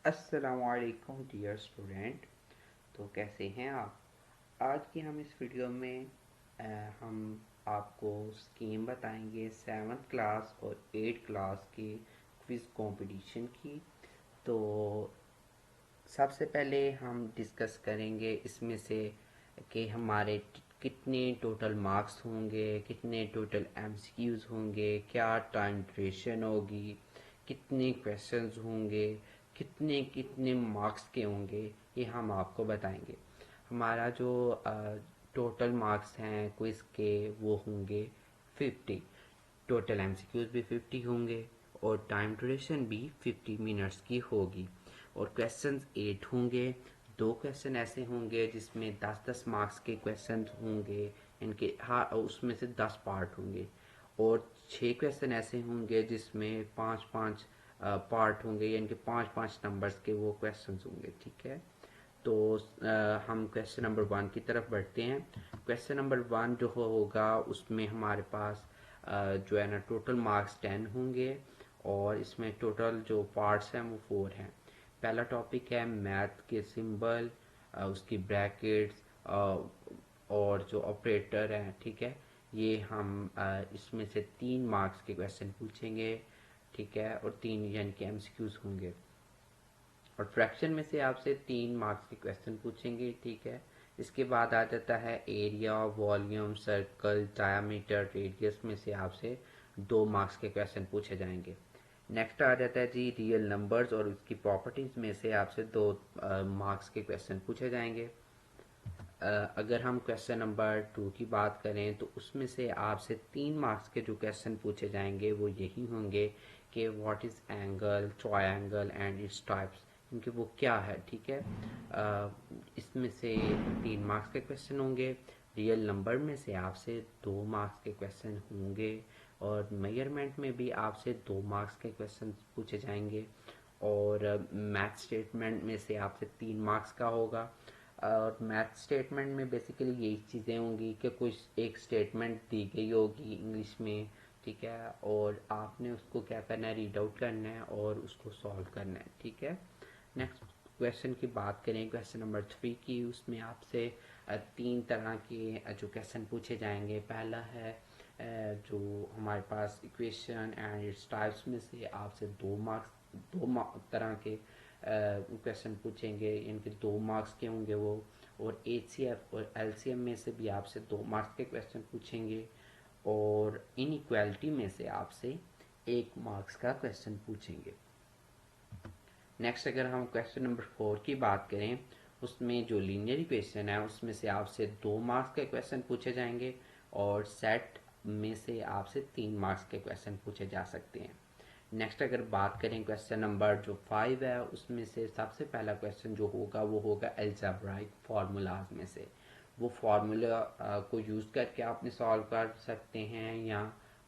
अस्सलामुअलैकुम dear student. तो कैसे हैं आप? आज की हम इस वीडियो में अ, हम आपको स्कीम बताएंगे सेवन्थ क्लास और एट क्लास के क्विज़ कंपटीशन की। तो सबसे पहले हम डिस्कस करेंगे इसमें से कि हमारे कितने टोटल मार्क्स होंगे, कितने टोटल एमसीक्यूज़ होंगे, क्या टाइम ड्यूरेशन होगी, कितने क्वेश्चंस होंगे, कितने कितने मार्क्स के होंगे, ये हम आपको बताएंगे। हमारा जो टोटल मार्क्स हैं क्विज़ के वो होंगे 50। टोटल एमसीक्यूज भी 50 होंगे और टाइम ड्यूरेशन भी 50 मिनट्स की होगी। और क्वेश्चंस 8 होंगे। दो क्वेश्चन ऐसे होंगे जिसमें 10-10 मार्क्स के क्वेश्चन होंगे, इनके हाँ उसमें से 10 पार्ट होंगे। और 6 क्वेश्चन ऐसे होंगे जिसमें 5-5 पार्ट होंगे, यानी कि 5-5 नंबर्स के वो क्वेश्चन होंगे। ठीक है, तो हम क्वेश्चन नंबर 1 की तरफ बढ़ते हैं। क्वेश्चन नंबर 1 जो होगा उसमें हमारे पास जो है ना टोटल मार्क्स 10 होंगे और इसमें टोटल जो पार्ट्स हैं वो 4 हैं। पहला टॉपिक है मैथ के सिंबल, उसकी ब्रैकेट्स और जो ऑपरेटर हैं। ठीक है, ये हम इसमें से 3 मार्क्स के क्वेश्चन पूछेंगे। ठीक है, और 3 यानी कि एमसीक्यूज होंगे। और फ्रैक्शन में से आपसे 3 मार्क्स के क्वेश्चन पूछेंगे। ठीक है, इसके बाद आ जाता है area, volume, circle, diameter, radius में से आपसे 2 मार्क्स के क्वेश्चन पूछे जाएंगे। नेक्स्ट आ जाता है जी रियल नंबर्स और उसकी प्रॉपर्टीज में से आपसे 2 मार्क्स के क्वेश्चन पूछे जाएंगे। अगर हम क्वेश्चन नंबर 2 की बात करें तो उसमें से आपसे 3 मार्क्स के जो क्वेश्चन पूछे जाएंगे वो यही होंगे कि what is angle, triangle and its types, इनके वो क्या है। ठीक है, इसमें से 3 मार्क्स के क्वेश्चन होंगे। रियल नंबर में से आपसे 2 मार्क्स के क्वेश्चन होंगे और मेजरमेंट में भी आपसे 2 मार्क्स के क्वेश्चन पूछे जाएंगे। और मैथ स्टेटमेंट में से आपसे 3 मार्क्स का होगा। और मैथ स्टेटमेंट में बेसिकली यही चीज़ें होंगी कि कुछ एक स्टेटमेंट दी गई होगी इंग्लिश में। ठीक है, और आपने उसको क्या करना है, रीड आउट करना है और उसको सॉल्व करना है। ठीक है, नेक्स्ट क्वेश्चन की बात करें क्वेश्चन नंबर 3 की, उसमें आपसे 3 तरह के जो क्वेश्चन पूछे जाएंगे। पहला है जो हमारे पास इक्वेशन एंड इट्स टाइप्स में से आपसे 2 तरह के क्वेश्चन पूछेंगे, इनके 2 मार्क्स के होंगे वो। और एचसीएफ और एलसीएम में से भी आपसे 2 मार्क्स के क्वेश्चन पूछेंगे और इनइक्वालिटी में से आपसे 1 मार्क्स का क्वेश्चन पूछेंगे। नेक्स्ट अगर हम क्वेश्चन नंबर 4 की बात करें, उसमें जो लीनियर इक्वेशन है उसमें से आपसे 2 मार्क्स के क्वेश्चन पूछे जाएंगे और सेट में से आपसे 3 मार्क्स के क्वेश्चन पूछे जा सकते हैं। नेक्स्ट अगर बात करें क्वेश्चन नंबर जो 5 है, उसमें से सबसे पहला क्वेश्चन जो होगा वो होगा एल्जेब्राइक फार्मूलाज में से। वो फार्मूला को यूज़ करके आपने सॉल्व कर सकते हैं या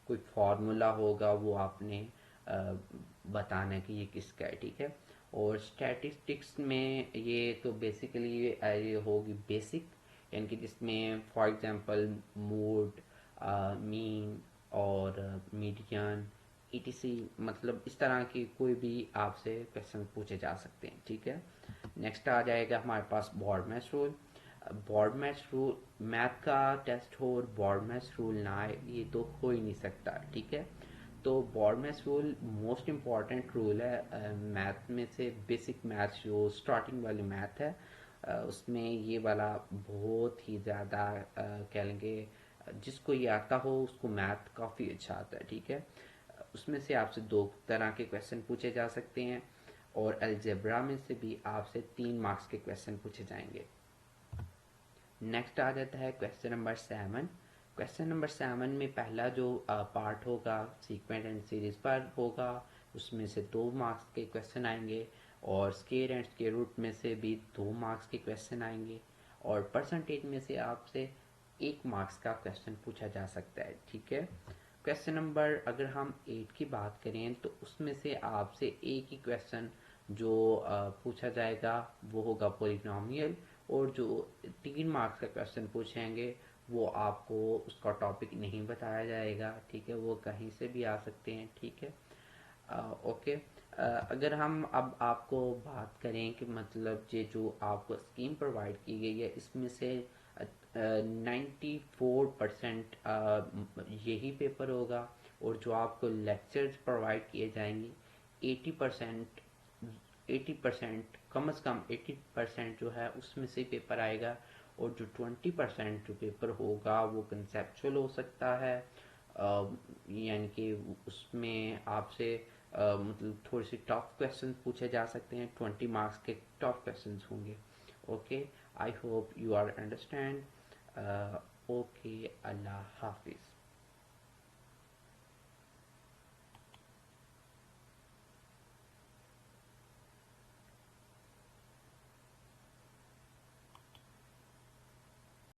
कोई फार्मूला होगा वो आपने बताना है कि ये किसका है। ठीक है, और स्टैटिस्टिक्स में ये तो बेसिकली ये होगी बेसिक, यानी कि जिसमें फॉर एग्जांपल मोड, मीन और मीडियन ईटीसी, मतलब इस तरह की कोई भी आपसे क्वेश्चन पूछे जा सकते हैं। ठीक है, नेक्स्ट आ जाएगा हमारे पास BODMAS rule. BODMAS rule, math का टेस्ट हो और बॉर्ड मैच रूल ना आए ये तो हो ही नहीं सकता। ठीक है, तो BODMAS rule most important rule है मैथ में से। बेसिक मैथ जो स्टार्टिंग वाली मैथ है उसमें ये वाला बहुत ही ज़्यादा कह लेंगे जिसको ये आता हो उसको मैथ काफ़ी अच्छा आता है। ठीक है, उसमें से आपसे 2 तरह के क्वेश्चन पूछे जा सकते हैं और अलजेब्रा में से भी आपसे 3 मार्क्स के क्वेश्चन पूछे जाएंगे। नेक्स्ट आ जाता है क्वेश्चन नंबर 7। क्वेश्चन नंबर 7 में पहला जो पार्ट होगा सीक्वेंट एंड सीरीज पर होगा, उसमें से 2 मार्क्स के क्वेश्चन आएंगे और स्केयर एंड स्केयर रूट में से भी 2 मार्क्स के क्वेश्चन आएंगे और परसेंटेज में से आपसे 1 मार्क्स का क्वेश्चन पूछा जा सकता है। ठीक है, क्वेश्चन नंबर अगर हम 8 की बात करें तो उसमें से आपसे एक ही क्वेश्चन जो पूछा जाएगा वो होगा पोलिनोमियल, और जो 3 मार्क्स का क्वेश्चन पूछेंगे वो आपको उसका टॉपिक नहीं बताया जाएगा। ठीक है, वो कहीं से भी आ सकते हैं। ठीक है, ओके। अगर हम अब आपको बात करें कि मतलब ये जो आपको स्कीम प्रोवाइड की गई है इसमें से 94% यही पेपर होगा, और जो आपको लेक्चर्स प्रोवाइड किए जाएंगे 80% 80% कम से कम 80% जो है उसमें से पेपर आएगा। और जो 20% जो पेपर होगा वो कंसेप्चुअल हो सकता है, यानी कि उसमें आपसे मतलब थोड़ी सी टफ क्वेश्चन पूछे जा सकते हैं, 20 मार्क्स के टफ क्वेश्चन होंगे। Okay, I hope you are understand. Okay, अल्लाह हाफिज़।